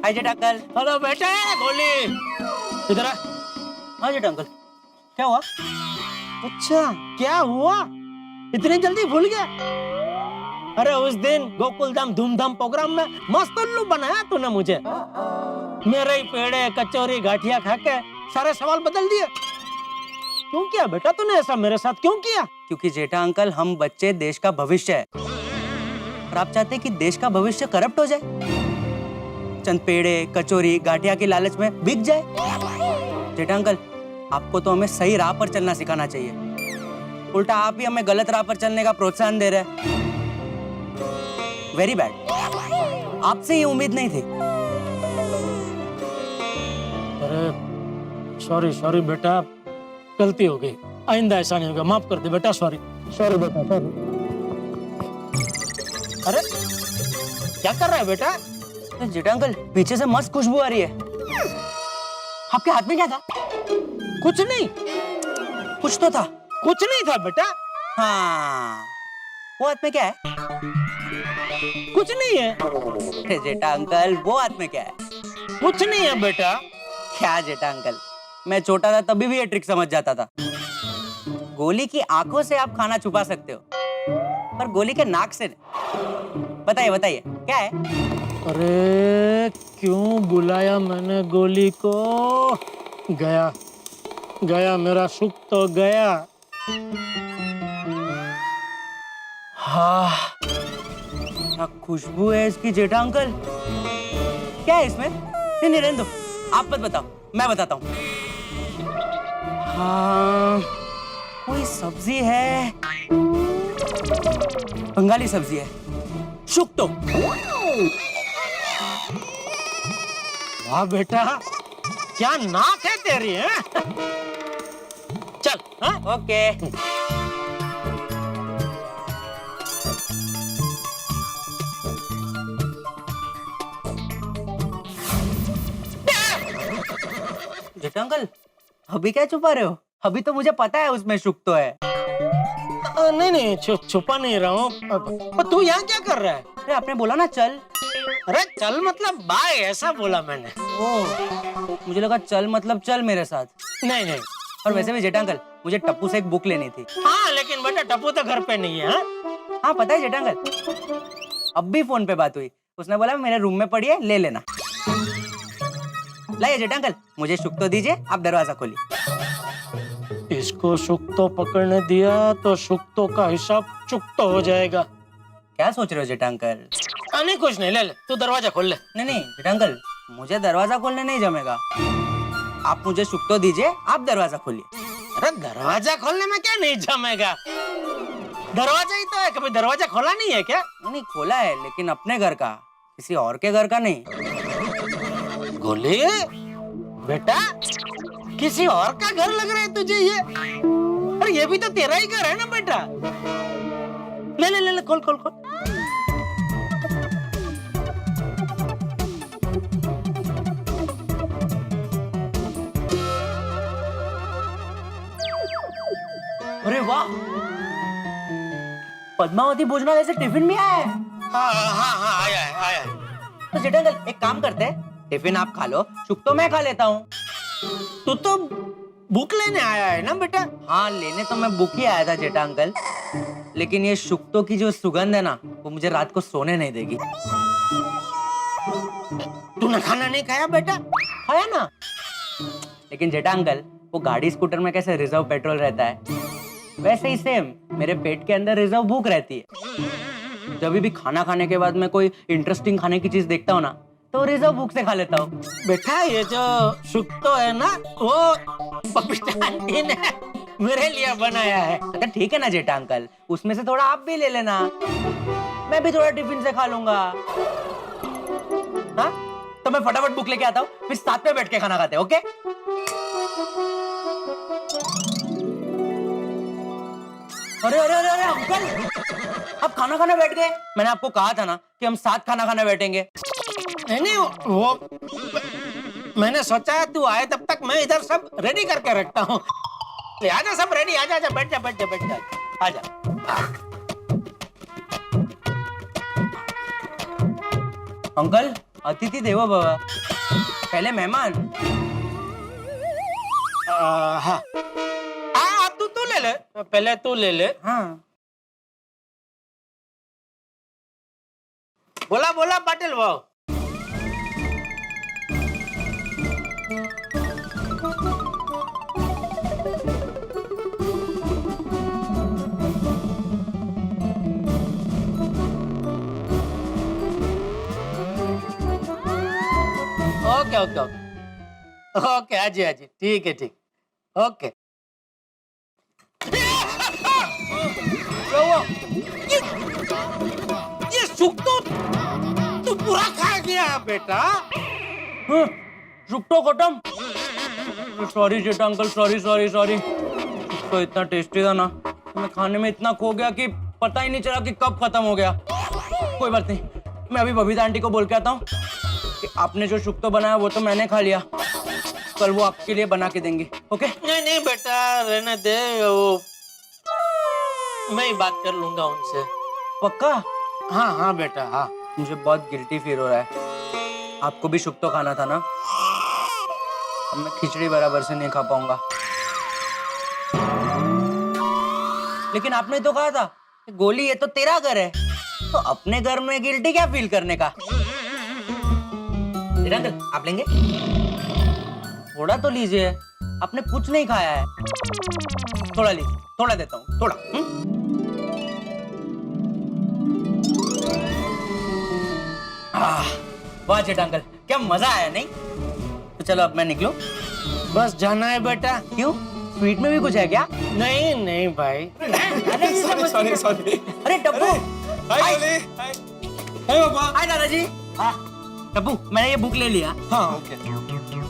हाय जेठ uncle. Hello बेटे गोली इधर आ। हाँ जेठ अंकल, क्या हुआ? अच्छा क्या हुआ, इतनी जल्दी भूल गया? अरे उस दिन गोकुलधाम धूमधाम प्रोग्राम में मस्त उल्लू बनाया तूने मुझे। मेरे ही पेड़े कचौरी गाठिया खा के सारे सवाल बदल दिए। क्यों किया बेटा तूने ऐसा मेरे साथ, क्यों किया? क्योंकि जेठा अंकल हम बच्चे देश का भविष्य है और आप चाहते हैं कि देश का भविष्य करप्ट हो जाए, चंद पेड़े कचौरी गाठिया के लालच में बिक जाए। जेठा अंकल, आपको तो हमें सही राह पर चलना सिखाना चाहिए, उल्टा आप ही हमें गलत राह पर चलने का प्रोत्साहन दे रहे हैं। वेरी बैड, आपसे ये उम्मीद नहीं थी। अरे सॉरी सॉरी बेटा, गलती हो गई, आइंदा ऐसा नहीं होगा, माफ कर दे बेटा। सॉरी सॉरी बेटा, सॉरी। अरे क्या कर रहा है बेटा? तो जेठा अंकल, पीछे से मस्त खुशबू आ रही है, आपके हाथ में क्या था? कुछ नहीं। कुछ तो था। कुछ नहीं था बेटा। हाँ, वो हाथ में क्या है? कुछ नहीं है। अरे जेठा अंकल, वो हाथ में क्या है? कुछ नहीं है बेटा। क्या जेठा अंकल, मैं छोटा था तभी भी ये ट्रिक समझ जाता था। गोली की आंखों से आप खाना छुपा सकते हो, पर गोली के नाक से नहीं। बताइए बताइए क्या है? अरे क्यों बुलाया मैंने गोली को? गया गया, मेरा सुख तो गया। हाँ, क्या खुशबू है इसकी जेठा अंकल। क्या है इसमें? नहीं नहीं, रहने दो, आप मत बताओ, मैं बताता हूँ। हाँ, कोई सब्जी है, बंगाली सब्जी है, शुक्तो। वाह बेटा, क्या नाक है तेरी है? चल हाँ? ओके। जेठा अंकल, अभी क्या छुपा रहे हो? अभी तो मुझे पता है उसमें शुक्तो है। नहीं नहीं, छुपा नहीं रहा हूँ। पर तू यहाँ क्या कर रहा है? अरे आपने बोला ना चल। अरे चल मतलब बाय, ऐसा बोला मैंने। ओ, मुझे लगा चल मतलब चल मेरे साथ। नहीं नहीं। और वैसे भी जेठा अंकल, मुझे टप्पू से एक बुक लेनी थी। हाँ लेकिन बेटा टप्पू तो घर पे नहीं है। हाँ? हाँ पता है जेठा अंकल, अब भी फोन पे बात हुई, उसने बोला मेरे रूम में पड़ी है, ले लेना। लाइए जेठा अंकल, मुझे शुक तो दीजिए, आप दरवाजा खोलिए। इसको शुक्तो पकड़ने दिया तो शुक्तो का हिसाब चुकतो हो जाएगा। क्या सोच रहे हो जेठा अंकल? नहीं कुछ नहीं, ले ले तू दरवाजा खोल ले। नहीं नहीं जेठा अंकल, मुझे दरवाजा खोलने नहीं जमेगा, आप मुझे शुक तो दीजिए, आप दरवाजा खोलिए। अरे दरवाजा खोलने में क्या नहीं जमेगा? दरवाजा ही तो है, कभी दरवाजा खोला नहीं है क्या? नहीं खोला है, लेकिन अपने घर का, किसी और के घर का नहीं। गोली बेटा, किसी और का घर लग रहा है तुझे ये? अरे ये भी तो तेरा ही घर है ना बेटा। ले ले ले ले, खोल खोल खोल। अरे वाह, पद्मावती भोजनालय से टिफिन भी आया है। हाँ हाँ हाँ, आया है आया है। तो जेठा अंकल एक काम करते हैं, टिफिन आप खा लो, शुक तो मैं खा लेता हूँ। तू तो बुक लेने आया है ना बेटा? हाँ, लेने तो मैं बुक ही आया था जेठा अंकल, लेकिन ये शुक्तो की जो सुगंध है ना, वो मुझे रात को सोने नहीं देगी। तूने खाना नहीं खाया बेटा? खाया ना, लेकिन जेठा अंकल, वो गाड़ी स्कूटर में कैसे रिजर्व पेट्रोल रहता है, वैसे ही सेम मेरे पेट के अंदर रिजर्व भूख रहती है। जब भी खाना खाने के बाद मैं कोई इंटरेस्टिंग खाने की चीज देखता हूँ ना, तो रिजर्व भूख से खा लेता हूँ। बेटा ये जो शुक्तो है ना, वो बबीता आंटी ने मेरे लिए बनाया है। अगर ठीक है ना जेठा अंकल, उसमें से थोड़ा आप भी ले लेना, मैं भी थोड़ा टिफिन से खा लूंगा। हाँ, तो मैं फटाफट बुक लेके आता हूँ, फिर साथ में बैठ के खाना खाते हैं। ओके? अरे अरे अरे अरे अंकल, आप खाना खाने बैठ गए? मैंने आपको कहा था ना कि हम साथ खाना खाने बैठेंगे। नहीं नहीं, वो मैंने सोचा तू आए तब तक मैं इधर सब रेडी करके रखता हूँ। आजा सब रेडी, आजा आजा, बैठ जा बैठ जा बैठ जा, आजा। अंकल, अतिथि देवो भव। पहले मेहमान। हाँ तू ले ले, पहले तू ले ले। हाँ बोला बोला पाटिल भाऊ। ओके ओके ओके ओके, आजी आजी, ठीक है ठीक, ओके। ये सुख तो तू पूरा खा गया बेटा। सुख तो खत्म। सॉरी जेठा अंकल, सॉरी सॉरी सॉरी। तो इतना टेस्टी था ना, मैं खाने में इतना खो गया कि पता ही नहीं चला कि कब खत्म हो गया। कोई बात नहीं, मैं अभी बबीता आंटी को बोल के आता हूँ कि आपने जो शुक्तो बनाया वो तो मैंने खा लिया, कल वो आपके लिए बना के देंगे। ओके? नहीं नहीं बेटा, रहने दे, वो मैं ही बात कर लूंगा उनसे। पक्का? हाँ हाँ बेटा, हाँ। मुझे बहुत गिल्टी फील हो रहा है। आपको भी शुक्तो खाना था ना? अब मैं खिचड़ी बराबर से नहीं खा पाऊंगा। लेकिन आपने तो कहा था कि गोली ये तो तेरा घर है, तो अपने घर में गिल्टी क्या फील करने का? अंकल आप लेंगे? थोड़ा तो लीजिए, आपने कुछ नहीं खाया है। थोड़ा लीजिए, थोड़ा देता हूँ, थोड़ा। वाह जेठा अंकल, क्या मजा आया नहीं? तो चलो अब मैं निकलूं। बस जाना है बेटा। क्यों, स्वीट में भी कुछ है क्या? नहीं नहीं भाई। Sorry sorry. अरे टप्पू, हाय गोली, हाय पापा। हाय दादाजी। टप्पू, मैंने ये बुक ले लिया। हाँ ओके।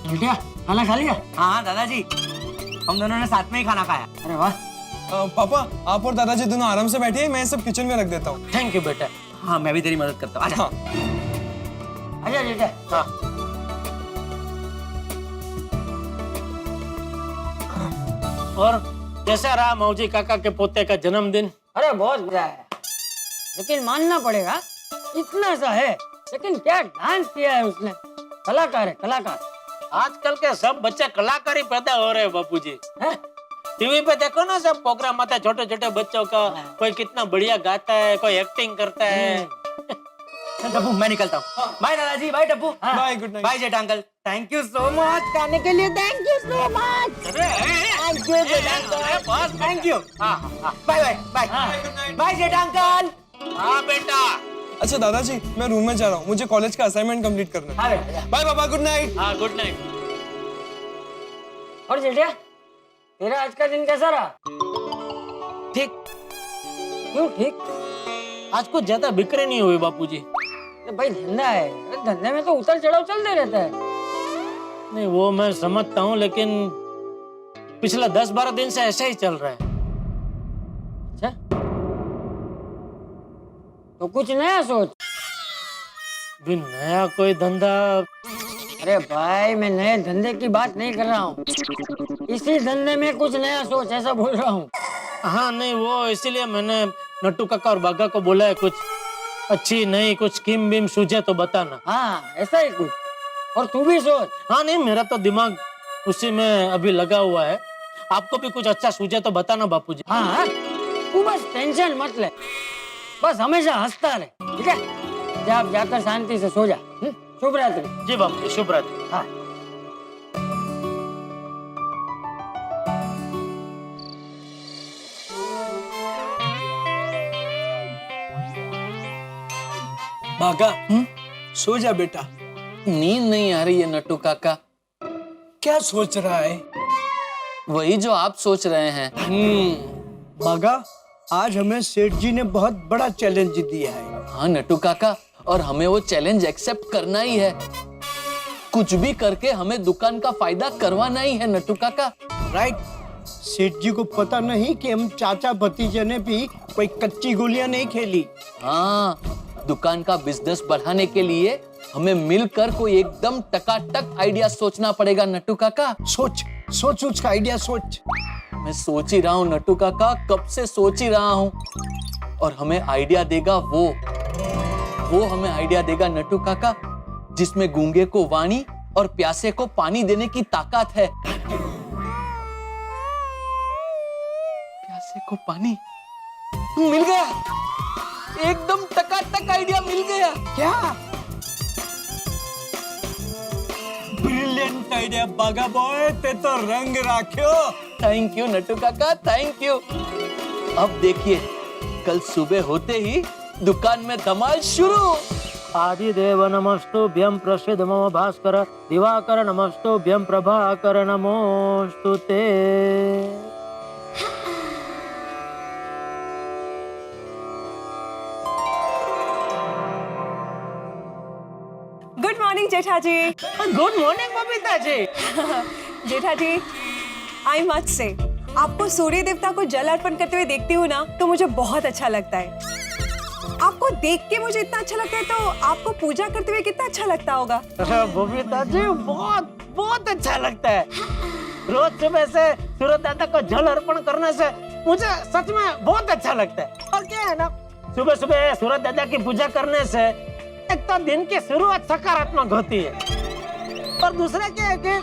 बेटा खाना खा लिया? हाँ दादाजी, हम दोनों ने साथ में ही खाना खाया। अरे वाह। पापा आप और दादाजी दोनों आराम से बैठिए, मैं सब किचन में रख देता हूँ। थैंक यू बेटा। हाँ मैं भी तेरी मदद करता हूँ। आजा। हाँ आजा बेटा। हाँ। और कैसा रहा मौजी काका के पोते का जन्मदिन? अरे बहुत मजा आया, लेकिन मानना पड़ेगा इतना सा है, लेकिन क्या डांस किया है उसने। कलाकार है, कलाकार। आजकल के सब बच्चे कलाकार ही पैदा हो रहे हैं बापूजी। टीवी पे देखो ना, सब प्रोग्राम आता है छोटे छोटे बच्चों का, कोई कितना बढ़िया गाता है, कोई एक्टिंग करता है। टप्पू मैं निकलता हूँ। बाय दादाजी, bye Tappu. Bye, good night. Bye Jetha uncle, thank you so much खाने के लिए। Thank you so much. Thank you Jetha uncle, thank you. Bye bye bye bye Jetha uncle. हाँ बेटा। अच्छा दादाजी, मैं रूम में जा रहा हूँ, मुझे कॉलेज का असाइनमेंट कंप्लीट करना है। हाँ बेटा। बाय पापा, गुड नाइट। हाँ गुड नाइट। और जेठिया, तेरा आज का दिन कैसा रहा? ठीक। क्यों ठीक? आज कुछ ज्यादा बिक्री नहीं हुई बापूजी। तो भाई धंधा है, धंधे में तो उतार चढ़ाव चलते रहता है। नहीं वो मैं समझता हूँ, लेकिन पिछला 10-12 दिन से ऐसा ही चल रहा है। अच्छा, तो कुछ नया सोच। भी नया कोई धंधा? अरे भाई, मैं नए धंधे की बात नहीं कर रहा हूँ, इसी धंधे में कुछ नया सोच, ऐसा बोल रहा हूँ। हाँ नहीं, वो इसीलिए मैंने नट्टू काका और बागा को बोला है, कुछ अच्छी नई कुछ स्कीम बीम सूझे तो बताना। हाँ ऐसा ही कुछ, और तू भी सोच। हाँ नहीं, मेरा तो दिमाग उसी में अभी लगा हुआ है। आपको भी कुछ अच्छा सूझे तो बताना बापूजी। हाँ, तू बस टेंशन मत ले, बस हमेशा हंसता रहे, ठीक है? जा, आप जाकर शांति से सो जा। शुभ रात्रि। जी बापू, शुभ रात्रि। हाँ। बागा, सो जा बेटा। नींद नहीं आ रही है नट्टू काका। क्या सोच रहा है? वही जो आप सोच रहे हैं। बागा, आज हमें सेठ जी ने बहुत बड़ा चैलेंज दिया है। हाँ नट्टू काका, और हमें वो चैलेंज एक्सेप्ट करना ही है। कुछ भी करके हमें दुकान का फायदा करवाना ही है नट्टू काका। राइट। सेठ जी को पता नहीं कि हम चाचा भतीजे ने भी कोई कच्ची गोलियां नहीं खेली। हाँ, दुकान का बिजनेस बढ़ाने के लिए हमें मिलकर कोई एकदम टकाटक आइडिया सोचना पड़ेगा नट्टू काका। सोच सोच उसका आइडिया सोच। मैं सोच ही रहा हूँ नट्टू काका, कब से सोच ही रहा हूँ। और हमें आइडिया देगा वो हमें आइडिया देगा नट्टू काका, जिसमें गूंगे को वाणी और प्यासे को पानी देने की ताकत है। प्यासे को पानी मिल गया, एकदम टकाटक आइडिया मिल गया। क्या ब्रिलियंट आइडिया बागा बॉय, ते तो रंग राख्यो। थैंक यू नट्टू काका, थैंक यू। अब देखिए, कल सुबह होते ही दुकान में धमाल शुरू। आदिदेव नमस्तुभ्यं प्रसिद्ध मम भास्कर दिवाकर नमस्तुभ्यं प्रभाकर नमोस्तुते। Good morning Jetha ji. Good morning Babita ji. Jetha ji, I must say आपको सूर्य देवता को जल अर्पण करते हुए देखती हूँ ना, तो मुझे बहुत अच्छा लगता है। आपको देख के मुझे इतना अच्छा लगता है, तो आपको पूजा करते हुए कितना अच्छा लगता होगा। बबीता जी, बहुत बहुत अच्छा लगता है। रोज सुबह से सूरज दादा को जल अर्पण करने से मुझे सच में बहुत अच्छा लगता है। और क्या है ना, सुबह सुबह सूरज दादा की पूजा करने से एक तो दिन की शुरुआत सकारात्मक होती है, और दूसरा क्या है कि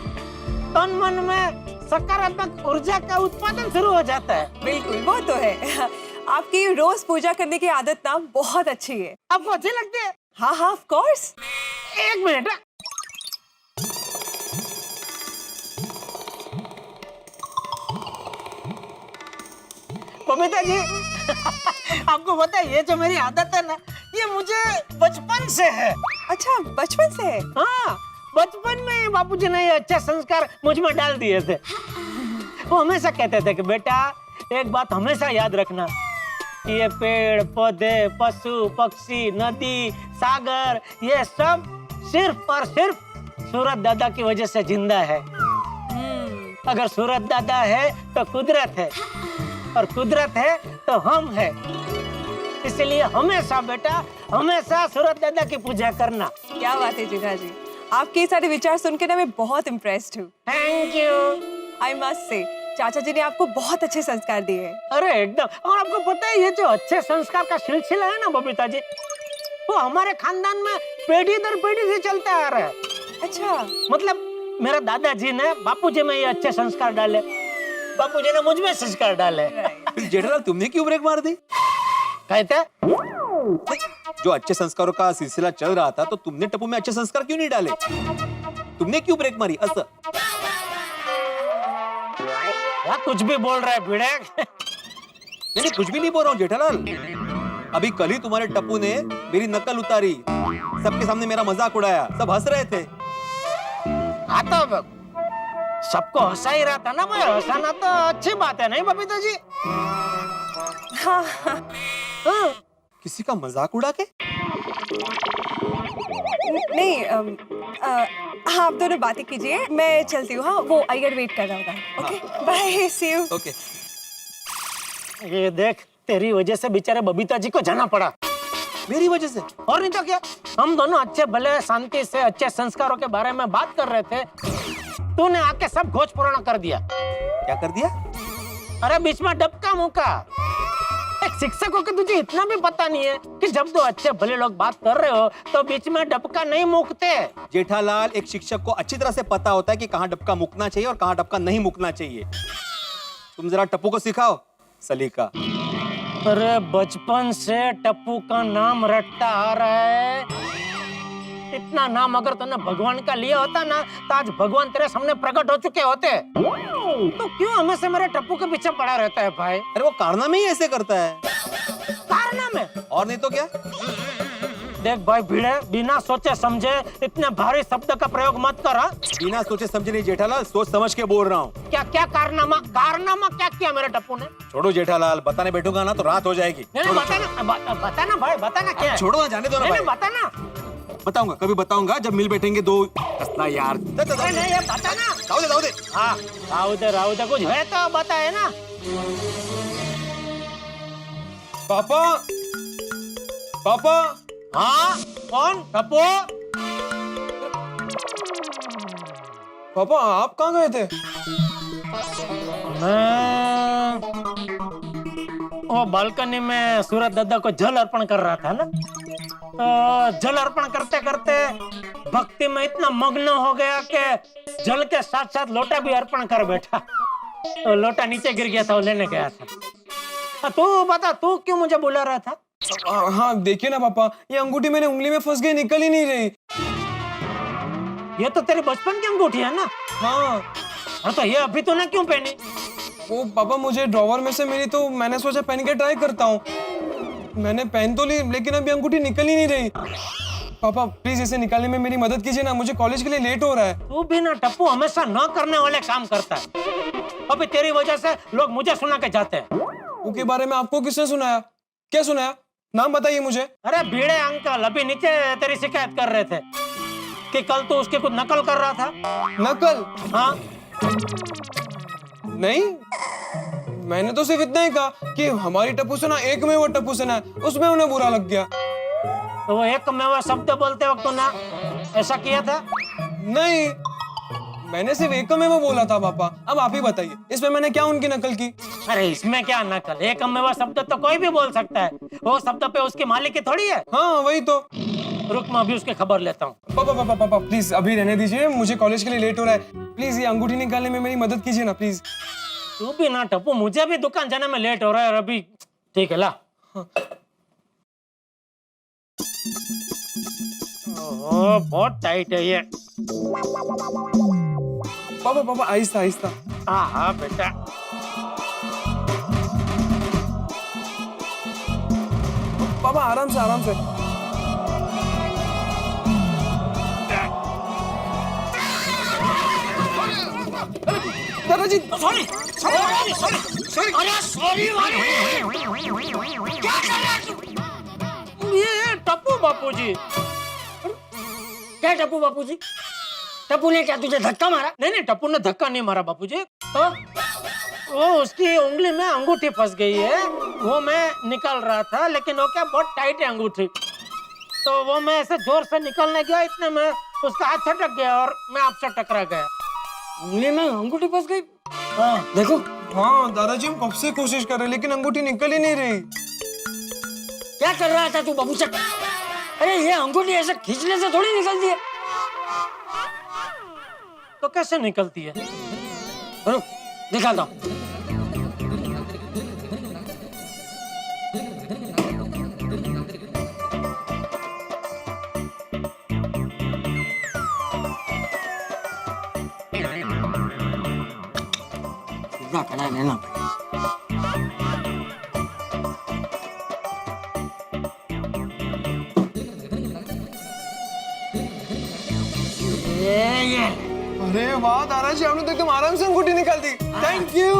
तन मन में सकारात्मक ऊर्जा का उत्पादन शुरू हो जाता है। बिल्कुल, वो तो है। आपकी रोज पूजा करने की आदत ना बहुत अच्छी है। आपको अच्छी लगती है? हाँ हाँ, ऑफ कोर्स। एक मिनट। बबीता जी, आपको पता है ये जो मेरी आदत है ना, ये मुझे बचपन से है। अच्छा, बचपन से है? हाँ, बचपन में बापूजी ने ये अच्छे संस्कार मुझ में डाल दिए थे। वो हमेशा कहते थे कि बेटा, एक बात हमेशा याद रखना, ये पेड़ पौधे पशु पक्षी नदी सागर ये सब सिर्फ और सिर्फ सूरज दादा की वजह से जिंदा है। अगर सूरज दादा है तो कुदरत है, और कुदरत है तो हम है। इसलिए हमेशा बेटा, हमेशा सूरज दादा की पूजा करना। क्या बात है जेठा जी, आपके सारे विचार सुनकर ना मैं बहुत इम्प्रेस्ड हूँ। Thank you. आई मस्ट से चाचा जी ने आपको बहुत अच्छे संस्कार दिए हैं। अरे एकदम। और आपको पता है, ये जो अच्छे संस्कार का सिलसिला है ना बबीता जी, वो हमारे खानदान में पीढ़ी दर पीढ़ी से चलता आ रहा है। अच्छा, मतलब मेरे दादाजी ने बापूजी में ये अच्छे संस्कार डाले, बापूजी ने मुझ में संस्कार डाले। फिर जेठालाल, तुमने क्यों ब्रेक मार दी? कहते जो अच्छे संस्कारों का सिलसिला चल रहा था, तो तुमने टप्पू में अच्छे संस्कार क्यों नहीं डाले? तुमने क्यों ब्रेक मारी? असर कुछ भी बोल रहा है भिड़े। नहीं, कुछ भी नहीं बोल रहा हूँ जेठालाल। अभी कल ही तुम्हारे टप्पू ने मेरी नकल उतारी, सबके सामने मेरा मजाक उड़ाया, सब हंस रहे थे। हाँ, तो सबको हंसा ही रहा था ना मैं। हंसाना तो अच्छी बात है, नहीं बबीता जी? हाँ। हाँ। किसी का मजाक उड़ा के? नहीं, आप दोनों बातें कीजिए, मैं चलती हूँ। हाँ, वो अय्यर वेट कर रहा होगा। Okay, bye, see you. Okay. ये देख, तेरी वजह से बेचारे बबीता जी को जाना पड़ा। मेरी वजह से? और नहीं तो क्या, हम दोनों अच्छे भले शांति से अच्छे संस्कारों के बारे में बात कर रहे थे, तूने आके सब घोष पूर्ण कर दिया। क्या कर दिया? अरे बीच में डबका मुका। एक शिक्षक हो के तुझे इतना भी पता नहीं है कि जब दो अच्छे भले लोग बात कर रहे हो तो बीच में डबका नहीं मुकते। जेठालाल, एक शिक्षक को अच्छी तरह से पता होता है कि कहाँ डबका मुकना चाहिए और कहाँ डबका नहीं मुकना चाहिए। तुम जरा टप्पू को सिखाओ सलीका। अरे बचपन से टप्पू का नाम रटता आ रहा है। इतना नाम अगर तूने भगवान का लिया होता ना, तो आज भगवान तेरे सामने प्रकट हो चुके होते। तो क्यों हमेशा मेरे टप्पू के पीछे पड़ा रहता है भाई? अरे वो कारनामे ही ऐसे करता है। कारनामे? और नहीं तो क्या? देख भाई भिड़े, बिना सोचे समझे इतने भारी शब्द का प्रयोग मत कर। बिना सोचे समझे नहीं जेठालाल, सोच समझ के बोल रहा हूँ। क्या क्या कारनामा? कारनामा क्या किया मेरे टप्पू ने? छोड़ो जेठालाल, बताने बैठूंगा ना तो रात हो जाएगी। नहीं, बताना भाई, बताना क्या है? छोड़ो ना, जाने दो ना नहीं, भाई। बताना। बताऊंगा, कभी बताऊंगा जब मिल बैठेंगे दो। कसना यार। नहीं, ये बताना। दाऊदे। हाँ, राउदे कुछ है तो बताए ना। पापा, पापा। हाँ, कौन? टप्पू? पापा, आप कहाँ गए थे? मैं वो बालकनी में सूरज दादा को जल अर्पण कर रहा था ना, तो जल अर्पण करते करते भक्ति में इतना मग्न हो गया कि जल के साथ साथ लोटा भी अर्पण कर बैठा। तो लोटा नीचे गिर गया था, वो लेने गया था। तू बता, तू क्यों मुझे बुला रहा था? हाँ देखिए ना पापा, ये अंगूठी मेरे उंगली में फंस गई, निकल ही नहीं रही। ये तो तेरी बचपन की अंगूठी है ना? हाँ। तो ये अभी तूने क्यों पहनी? वो पापा मुझे ड्रॉवर में से मिली तो मैंने सोचा पहन के ट्राई करता हूँ। मैंने पहन तो ली, लेकिन अभी अंगूठी निकल ही नहीं रही। पापा प्लीज इसे निकालने में मेरी मदद कीजिए ना, मुझे कॉलेज के लिए लेट हो रहा है। तू भी ना टप्पू हमेशा न करने वाले काम करता है। अभी तेरी वजह से लोग मुझे सुना के जाते हैं। उसके बारे में आपको किसने सुनाया? क्या सुनाया? नाम बताइए मुझे। अरे भीड़े अंकल अभी नीचे तेरी शिकायत कर रहे थे कि कल तू उसके कुछ नकल कर रहा था। नकल? हाँ नहीं, मैंने तो सिर्फ इतना ही कहा कि हमारी टप्पू सेना एक में वो टप्पू सेना है, उसमें उन्हें बुरा लग गया। तो वो एक में वो शब्द बोलते वक्त तूने ऐसा किया था? नहीं, मैंने सिर्फ एक में वो बोला था पापा। अब आप ही बताइए, इसमें मैंने क्या उनकी नकल की? अरे इसमें क्या नकल, एक में वो शब्द तो कोई भी बोल सकता है। वो शब्द पे उसकी मालिक की थोड़ी है। हाँ वही तो। रुक मैं अभी उसकी खबर लेता हूँ। पापा पापा पापा प्लीज अभी रहने दीजिए, मुझे कॉलेज के लिए लेट हो रहा है। प्लीज ये अंगूठी निकालने में मेरी मदद कीजिए ना प्लीज। तू भी ना टप्पू, मुझे भी दुकान जाने में लेट हो रहा है अभी। ठीक है ला। ओह बहुत टाइट है ये। पापा पापा आहिस्ता आहिस्ता। हाँ हाँ बेटा। पापा आराम से आराम से। दादाजी सॉरी सॉरी सॉरी। अरे सॉरी क्या कर रहा है तू? ये टप्पू बापूजी। क्या टप्पू बापूजी? टप्पू ने क्या तुझे धक्का मारा? नहीं टप्पू ने धक्का नहीं मारा बापूजी। तो वो उसकी उंगली में अंगूठी फंस गई है, वो मैं निकाल रहा था, लेकिन वो क्या बहुत टाइट है अंगूठी। तो वो मैं ऐसे जोर से निकालने गया, इतने में उसका हाथ छटक गया और मैं आपसे टकरा गया। उंगली में अंगूठी फंस गई? हाँ देखो। हाँ दादाजी हम कब से कोशिश कर रहे हैं, लेकिन अंगूठी निकल ही नहीं रही। क्या कर रहा था तू बाबू चक? अरे ये अंगूठी ऐसे खींचने से थोड़ी निकलती है। तो कैसे निकलती है? रुक दिखाता हूँ। खड़ा रहना ये अरे वाह दादाजी, आपने तो एकदम आराम से अंगूठी निकाल दी। Thank you.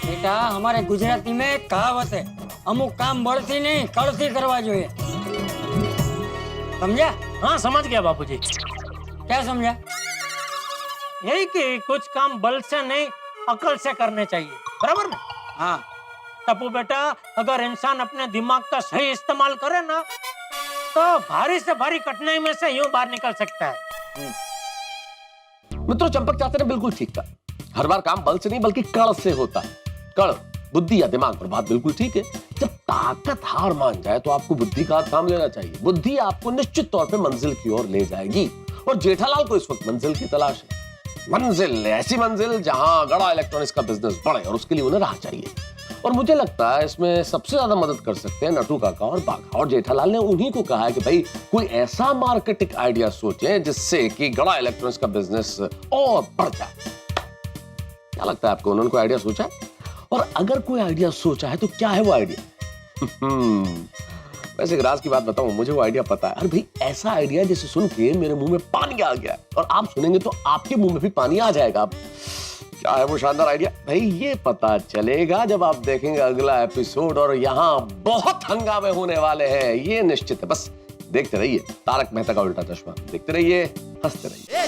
बेटा हमारे गुजराती में एक कहावत है, अमुक काम बढ़ती नहीं कड़ती करवा જોઈએ। समझा? हाँ समझ गया बापूजी। क्या समझा? यही कि कुछ काम बल से नहीं अकल से करने चाहिए, बराबर ना? हाँ। टप्पू बेटा अगर इंसान अपने दिमाग का सही इस्तेमाल करे ना, तो भारी से भारी कठिनाई में से यूं बाहर निकल सकता है। मित्रों चंपक चाचा ने बिल्कुल ठीक कहा। हर बार काम बल से नहीं बल्कि कड़ से होता है। कड़ बुद्धि या दिमाग पर, बात बिल्कुल ठीक है। जब ताकत हार मान जाए तो आपको बुद्धि का काम लेना चाहिए। बुद्धि आपको निश्चित तौर पे मंजिल की ओर ले जाएगी, और जेठालाल को इस वक्त मंजिल की तलाश है। मंजिल, ऐसी मंजिल जहां गड़ा इलेक्ट्रॉनिक्स का बिजनेस बढ़े, और उसके लिए उन्हें राह चाहिए। और मुझे लगता है इसमें सबसे ज्यादा मदद कर सकते हैं नटू काका और बाघा। और जेठालाल ने उन्हीं को कहा है कि भाई कोई ऐसा मार्केटिंग आइडिया सोचें जिससे कि गड़ा इलेक्ट्रॉनिक्स का बिजनेस और बढ़ जाए। क्या लगता है आपको, उन्होंने कोई आइडिया सोचा है? और अगर कोई आइडिया सोचा है तो क्या है वो आइडिया? वैसे एक राज की बात बताऊं, मुझे वो आइडिया पता है। अरे भाई ऐसा आइडिया जिसे सुन के मेरे मुंह में पानी आ गया, और आप सुनेंगे तो आपके मुंह में भी पानी आ जाएगा। क्या है वो शानदार आइडिया? भाई ये पता चलेगा जब आप देखेंगे अगला एपिसोड, और यहाँ बहुत हंगामे होने वाले हैं, ये निश्चित है। बस देखते रहिए तारक मेहता का उल्टा चश्मा, देखते रहिए, हंसते रहिए।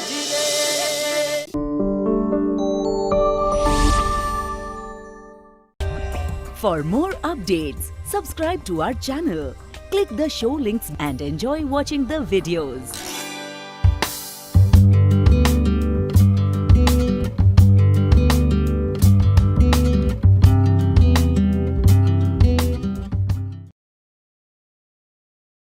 For more updates, subscribe to our channel, click the show links and enjoy watching the videos.